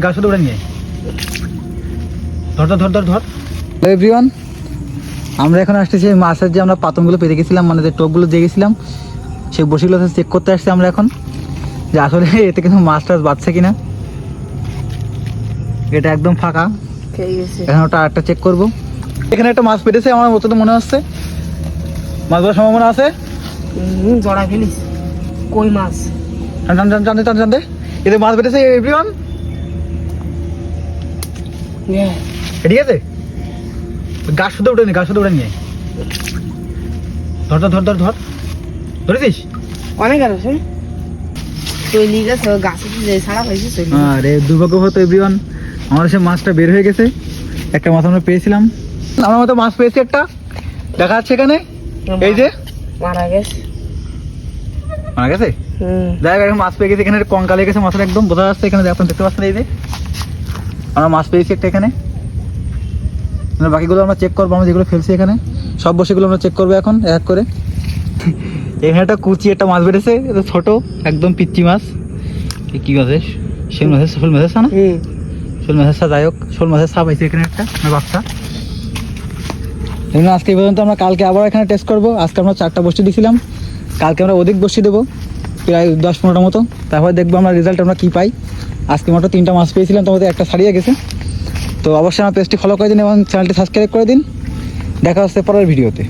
গাছ উড়ে নিয়ে ধর ধর ধর ধর ধর। এভরিওয়ান, আমরা এখন আসতেছি মাছের যে আমরা পাতনগুলো পেতে গেছিলাম, মানে যে টোপগুলো দিয়ে গেছিলাম, সেই বসিগুলো চেক করতে আসছি আমরা এখন, যে আসলে এতে কিন্তু মাছ টাছ বাঁচছে কিনা। এটা একদম ফাঁকা, এখন ওটা আরেকটা চেক করবো। এখানে একটা মাছ পেটেছে আমার মতো তো মনে হচ্ছে, মাছ ধরার সম্ভাবনা আছে। জড়া ফেলিস কই মাছ, জানতে জানতে এতে মাছ পেটেছে এভরিওয়ান। ঠিক আছে, গাছ শুধু উঠে নি, গাছ শুধু উঠে নিয়ে ধর ধর ধর ধর ধর। ধরেছিস? অনেক আছে তুই নিয়ে গেছে গাছে ছাড়া পাইছিস। আরে দুর্ভাগ্য হতো এভরিওয়ান, আমার সে মাছটা বের হয়ে গেছে। একটা মাছ আমরা পেয়েছিলাম, আমার মতো মাছ পেয়েছি একটা, দেখা যাচ্ছে এখানে। এই যে মারা গেছে, মারা গেছে। দেখ এখন মাছ পেয়ে গেছে, এখানে কঙ্কাল হয়ে গেছে মাছের, একদম বোঝা যাচ্ছে এখানে, আপনারা দেখতে পাচ্ছেন। এই যে আমরা মাছ পেয়েছি একটা এখানে, বাকিগুলো আমরা চেক করবো। আমরা যেগুলো ফেলছি এখানে সব বসেগুলো আমরা চেক করবো এখন এক করে। এখানে একটা কুচি একটা মাছ বেড়েছে, এটা ছোট একদম পিচ্চি মাছ। কি মাছের? শোল মাছের, শোল মাছের না, শোল মাছের সা। যাই হোক, শোল মাছের সাপ হয়েছে এখানে একটা বাচ্চা। এখানে আজকে এই পর্যন্ত, আমরা কালকে আবার এখানে টেস্ট করবো। আজকে আমরা 4টা বসি দিয়েছিলাম, কালকে আমরা অধিক বসি দেবো, প্রায় 10-15টা মতো। তারপর দেখবো আমরা রেজাল্ট আমরা কী পাই। আজকে মাত্র 3টা মাছ পেয়েছিলাম, তোমাদের একটা ছাড়িয়ে গেছে। তো অবশ্যই আমার পেজটি ফলো করে দিন এবং চ্যানেলটি সাবস্ক্রাইব করে দিন। দেখা হচ্ছে পরের ভিডিওতে।